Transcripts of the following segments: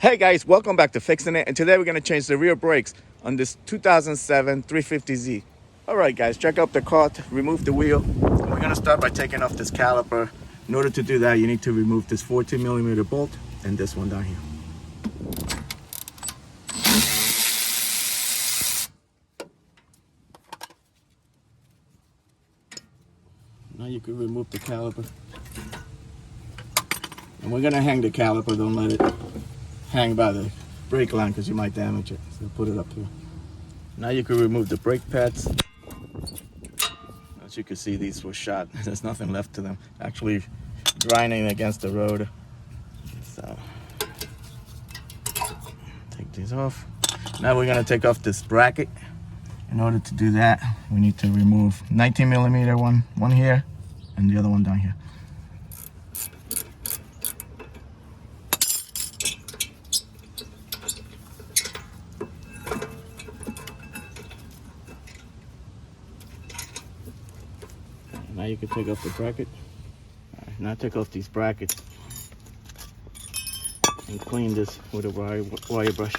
Hey guys, welcome back to Fixin' It, and today we're gonna change the rear brakes on this 2007 350Z. All right guys, check out the car, remove the wheel. And we're gonna start by taking off this caliper. In order to do that, you need to remove this 14mm bolt and this one down here. Now you can remove the caliper. And we're gonna hang the caliper, don't let it hang by the brake line because you might damage it. So put it up here. Now you can remove the brake pads. As you can see, these were shot. There's nothing left to them. Actually grinding against the rotor. So take these off. Now we're gonna take off this bracket. In order to do that, we need to remove 19mm one here and the other one down here. Now you can take off the bracket. Now take off these brackets and clean this with a wire brush.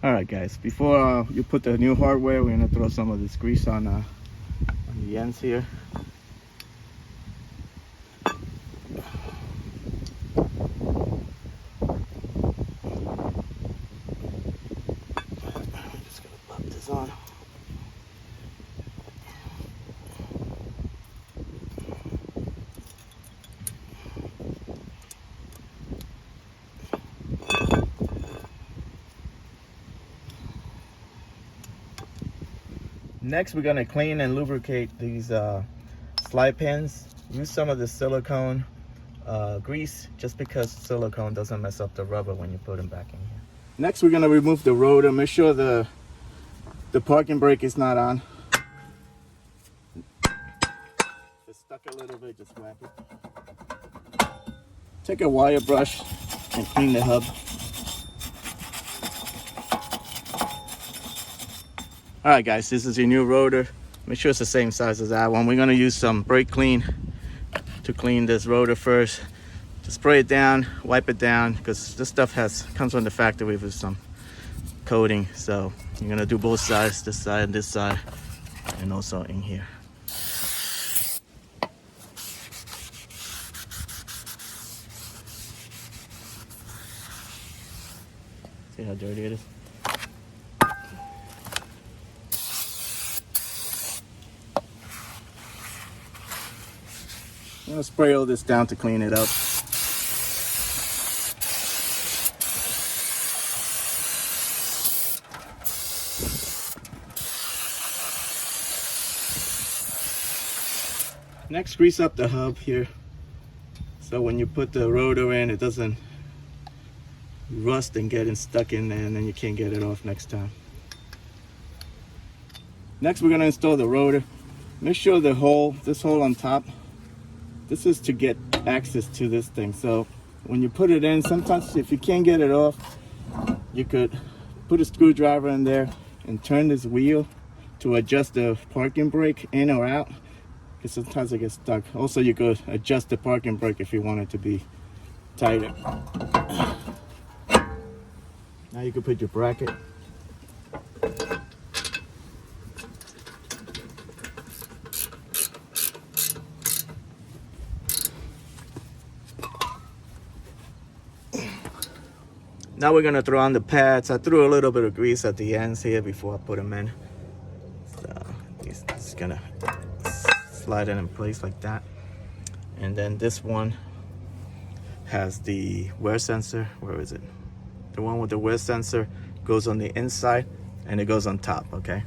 Alright guys, before you put the new hardware, we're going to throw some of this grease on the ends here. On. Next, we're going to clean and lubricate these slide pins. Use some of the silicone grease, just because silicone doesn't mess up the rubber when you put them back in here. Next, we're going to remove the rotor. Make sure the parking brake is not on. It's stuck a little bit, just whack it. Take a wire brush and clean the hub. Alright guys, this is your new rotor. Make sure it's the same size as that one. We're going to use some brake clean to clean this rotor first. Just spray it down, wipe it down, because this stuff comes from the factory with some coating. So you're gonna do both sides, this side and this side, and also in here. See how dirty it is? I'm gonna spray all this down to clean it up. Next, grease up the hub here, so when you put the rotor in, it doesn't rust and get stuck in there, and then you can't get it off next time. Next, we're going to install the rotor. Make sure this hole on top, this is to get access to this thing. So when you put it in, sometimes if you can't get it off, you could put a screwdriver in there and turn this wheel to adjust the parking brake in or out. Sometimes it gets stuck. Also, you could adjust the parking brake if you want it to be tighter. Now you can put your bracket. Now we're gonna throw on the pads. I threw a little bit of grease at the ends here before I put them in. So this is gonna slide it in place like that. And then this one has the wear sensor. Where is it? The one with the wear sensor goes on the inside and it goes on top, okay?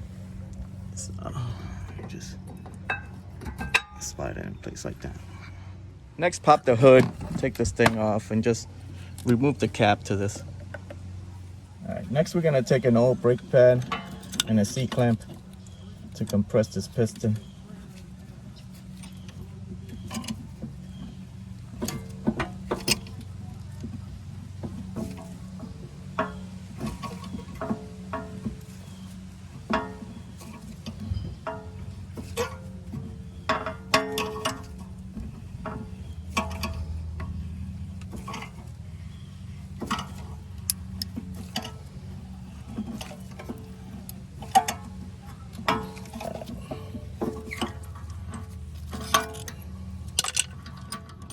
So you just slide it in place like that. Next, pop the hood, take this thing off and just remove the cap to this. All right, next we're gonna take an old brake pad and a C-clamp to compress this piston.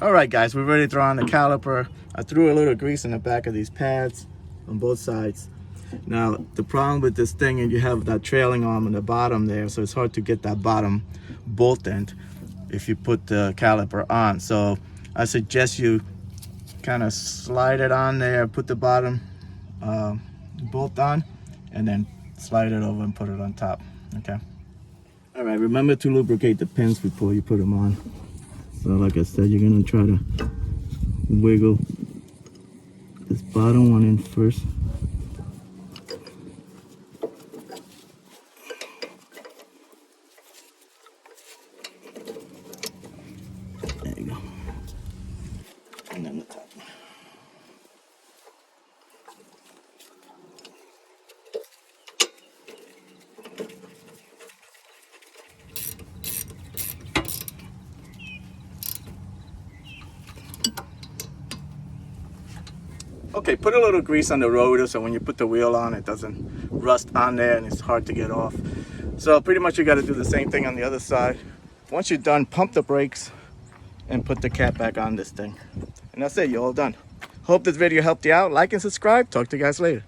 All right, guys, we're ready to throw on the caliper. I threw a little grease in the back of these pads on both sides. Now, the problem with this thing is you have that trailing arm on the bottom there, so it's hard to get that bottom bolt end if you put the caliper on. So I suggest you kind of slide it on there, put the bottom bolt on, and then slide it over and put it on top, okay? All right, remember to lubricate the pins before you put them on. So like I said, you're gonna try to wiggle this bottom one in first. There you go. And then the top one. Okay, put a little grease on the rotor so when you put the wheel on, it doesn't rust on there and it's hard to get off. So pretty much you got to do the same thing on the other side. Once you're done, pump the brakes and put the cap back on this thing. And that's it, you're all done. Hope this video helped you out. Like and subscribe. Talk to you guys later.